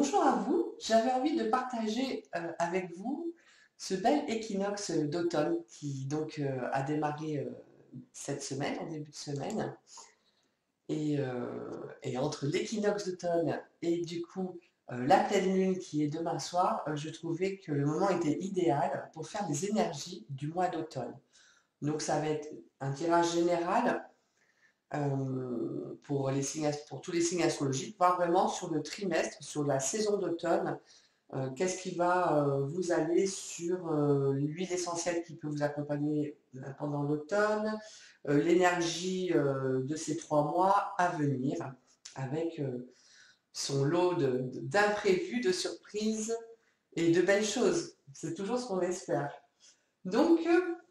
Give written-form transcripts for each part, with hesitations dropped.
Bonjour à vous, j'avais envie de partager avec vous ce bel équinoxe d'automne qui a démarré cette semaine, en début de semaine. Et entre l'équinoxe d'automne et la pleine lune qui est demain soir, je trouvais que le moment était idéal pour faire des énergies du mois d'automne. Donc ça va être un tirage général pour tous les signes astrologiques, voir vraiment sur le trimestre, sur la saison d'automne, qu'est-ce qui va vous aller sur l'huile essentielle qui peut vous accompagner pendant l'automne, l'énergie de ces 3 mois à venir, avec son lot d'imprévus, de surprises et de belles choses. C'est toujours ce qu'on espère. Donc,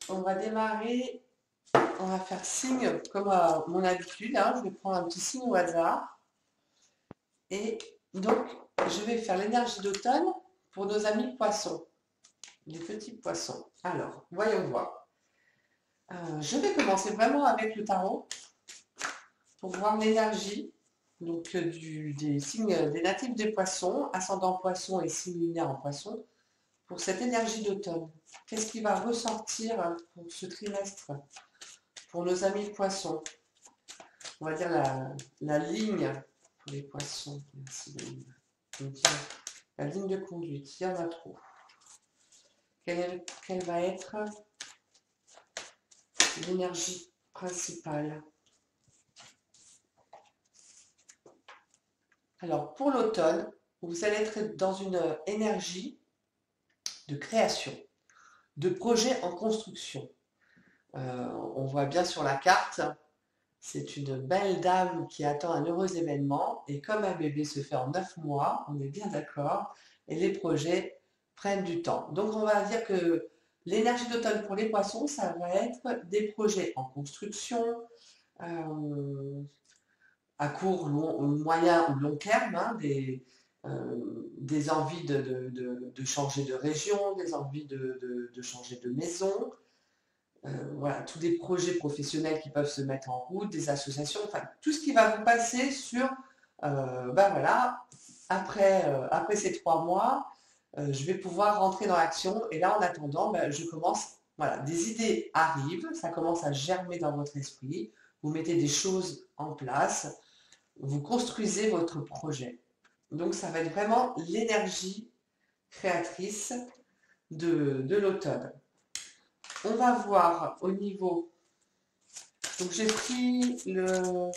on va démarrer, on va faire signe comme à mon habitude, hein. Je vais prendre un petit signe au hasard. Et donc, je vais faire l'énergie d'automne pour nos amis poissons, les petits poissons. Alors, voyons voir. Je vais commencer vraiment avec le tarot pour voir l'énergie des signes des natifs des poissons, ascendant poisson et signe lunaire en poisson, pour cette énergie d'automne. Qu'est-ce qui va ressortir pour ce trimestre pour nos amis poissons? On va dire la ligne pour les poissons. Merci de me dire la ligne de conduite. Il y en a trop. Quelle va être l'énergie principale? Alors, pour l'automne, vous allez être dans une énergie de création, de projet en construction. On voit bien sur la carte, c'est une belle dame qui attend un heureux événement, et comme un bébé se fait en 9 mois, on est bien d'accord, et les projets prennent du temps. Donc on va dire que l'énergie d'automne pour les poissons, ça va être des projets en construction, à court, moyen ou long terme, hein, des envies de changer de région, des envies de changer de maison, voilà, tous des projets professionnels qui peuvent se mettre en route, des associations, enfin tout ce qui va vous passer sur, ben voilà, après ces 3 mois, je vais pouvoir rentrer dans l'action. Et là, en attendant, ben, je commence, voilà, des idées arrivent, ça commence à germer dans votre esprit, vous mettez des choses en place, vous construisez votre projet. Donc ça va être vraiment l'énergie créatrice de l'automne. On va voir au niveau. Donc j'ai pris le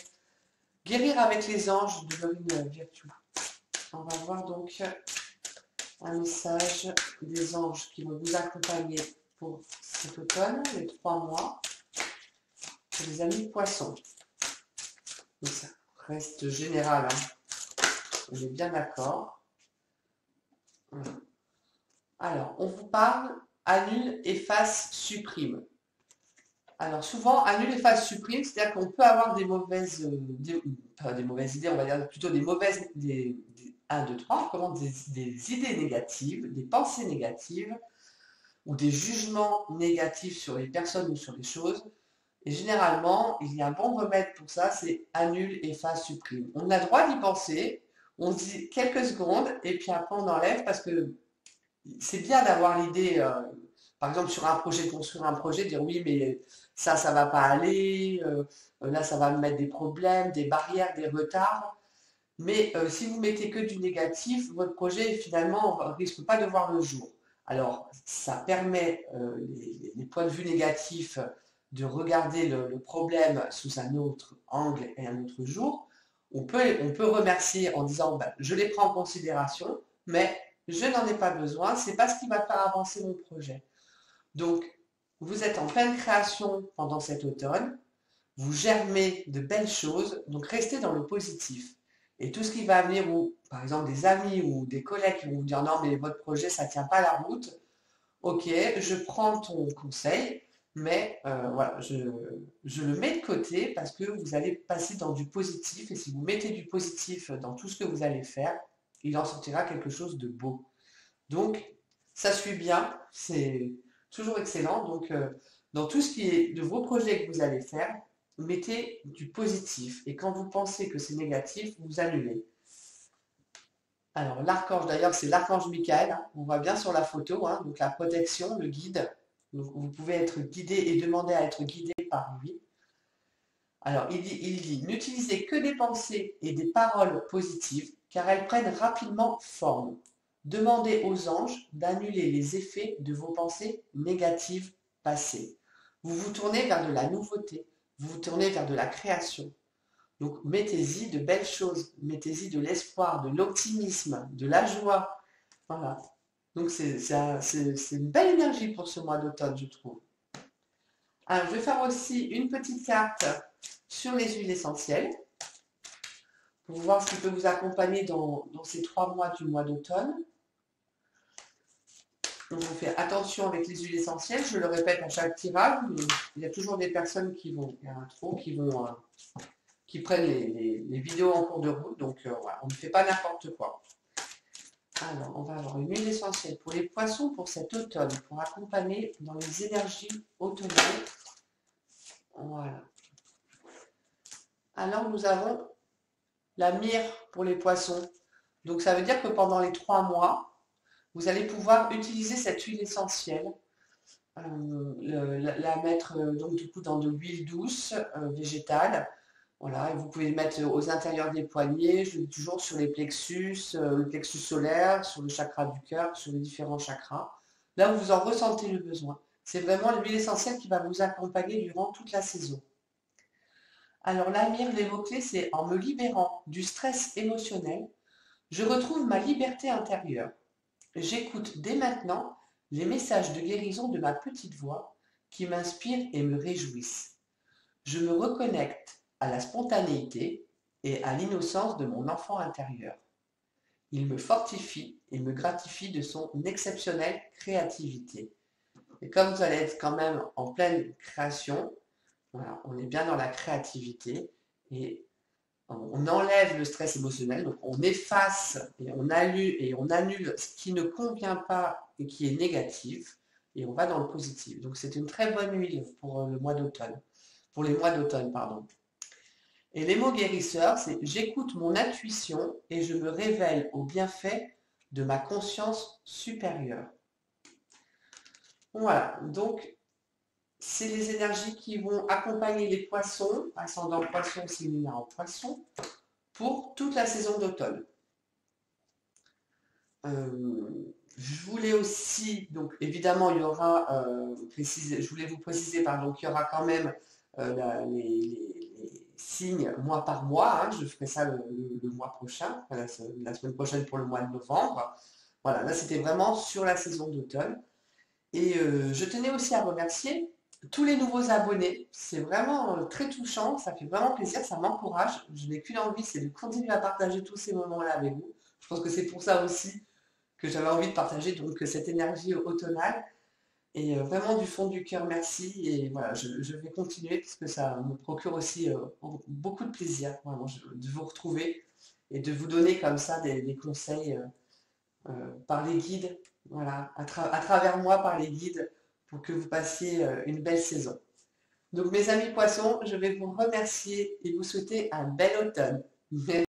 Guérir avec les anges de Lorine Virtue. On va voir donc un message des anges qui vont vous accompagner pour cet automne, les 3 mois, pour les amis poissons. Donc ça reste général, hein. On est bien d'accord. Voilà. Alors, on vous parle annule, efface, supprime. Alors souvent, annule, efface, supprime, c'est-à-dire qu'on peut avoir des mauvaises, pas des mauvaises idées, on va dire plutôt des mauvaises, 1, 2, 3, on commence des idées négatives, des pensées négatives, ou des jugements négatifs sur les personnes ou sur les choses. Et généralement, il y a un bon remède pour ça, c'est annule, efface, supprime. On a le droit d'y penser, on se dit quelques secondes, et puis après on enlève, parce que c'est bien d'avoir l'idée, par exemple sur un projet, de construire un projet, dire oui, mais ça va pas aller, là ça va me mettre des problèmes, des barrières, des retards. Mais si vous mettez que du négatif, votre projet finalement ne risque pas de voir le jour. Alors ça permet les points de vue négatifs de regarder le problème sous un autre angle et un autre jour. On peut remercier en disant ben, je les prends en considération, mais je n'en ai pas besoin, c'est pas ce qui va faire avancer mon projet. Donc, vous êtes en pleine création pendant cet automne, vous germez de belles choses, donc restez dans le positif. Et tout ce qui va venir, ou par exemple des amis ou des collègues qui vont vous dire non mais votre projet ça ne tient pas la route, ok, je prends ton conseil, mais voilà, je le mets de côté parce que vous allez passer dans du positif, et si vous mettez du positif dans tout ce que vous allez faire, il en sortira quelque chose de beau. Donc, ça suit bien, c'est toujours excellent. Donc, dans tout ce qui est de vos projets que vous allez faire, mettez du positif. Et quand vous pensez que c'est négatif, vous annulez. Alors, l'archange, d'ailleurs, c'est l'archange Michael, hein. On voit bien sur la photo, hein, donc la protection, le guide. Donc, vous pouvez être guidé et demander à être guidé par lui. Alors, il dit, n'utilisez que des pensées et des paroles positives, car elles prennent rapidement forme. Demandez aux anges d'annuler les effets de vos pensées négatives passées. Vous vous tournez vers de la nouveauté, vous vous tournez vers de la création. Donc, mettez-y de belles choses, mettez-y de l'espoir, de l'optimisme, de la joie. Voilà. Donc, c'est une belle énergie pour ce mois d'automne, je trouve. Alors, je vais faire aussi une petite carte sur les huiles essentielles pour voir ce qui peut vous accompagner dans ces 3 mois du mois d'automne. Donc, on fait attention avec les huiles essentielles. Je le répète à chaque tirage, mais il y a toujours des personnes qui vont, il y a un trop, qui prennent les vidéos en cours de route. Donc, voilà, on ne fait pas n'importe quoi. Alors, on va avoir une huile essentielle pour les poissons pour cet automne, pour accompagner dans les énergies automnales. Voilà. Alors, nous avons la myrrhe pour les poissons. Donc, ça veut dire que pendant les 3 mois, vous allez pouvoir utiliser cette huile essentielle, la mettre donc du coup dans de l'huile douce végétale. Voilà, et vous pouvez le mettre aux intérieurs des poignets, je le dis toujours sur les plexus, le plexus solaire, sur le chakra du cœur, sur les différents chakras. Là où vous en ressentez le besoin. C'est vraiment l'huile essentielle qui va vous accompagner durant toute la saison. Alors la myrrhe, les mots-clés, c'est en me libérant du stress émotionnel, je retrouve ma liberté intérieure. J'écoute dès maintenant les messages de guérison de ma petite voix qui m'inspirent et me réjouissent. Je me reconnecte à la spontanéité et à l'innocence de mon enfant intérieur. Il me fortifie et me gratifie de son exceptionnelle créativité. Et comme vous allez être quand même en pleine création, voilà, on est bien dans la créativité et on enlève le stress émotionnel, donc on efface et on annule ce qui ne convient pas et qui est négatif, et on va dans le positif. Donc c'est une très bonne huile pour le mois d'automne, pour les mois d'automne, pardon. Et les mots guérisseurs, c'est j'écoute mon intuition et je me révèle au bienfait de ma conscience supérieure. Voilà, donc c'est les énergies qui vont accompagner les poissons, ascendant poisson, c'est lunaire en poisson, pour toute la saison d'automne. Je voulais aussi, donc évidemment, il y aura, je voulais vous préciser, pardon, qu'il y aura quand même les signes mois par mois. Hein, je ferai ça le mois prochain, la semaine prochaine pour le mois de novembre. Voilà, là c'était vraiment sur la saison d'automne. Et je tenais aussi à remercier tous les nouveaux abonnés. C'est vraiment très touchant, ça fait vraiment plaisir, ça m'encourage. Je n'ai qu'une envie, c'est de continuer à partager tous ces moments-là avec vous. Je pense que c'est pour ça aussi que j'avais envie de partager donc cette énergie automnale. Et vraiment du fond du cœur, merci. Et voilà, je vais continuer parce que ça me procure aussi beaucoup de plaisir vraiment, de vous retrouver et de vous donner comme ça des conseils par les guides, voilà, à travers moi, par les guides, pour que vous passiez une belle saison. Donc mes amis poissons, je vais vous remercier et vous souhaiter un bel automne.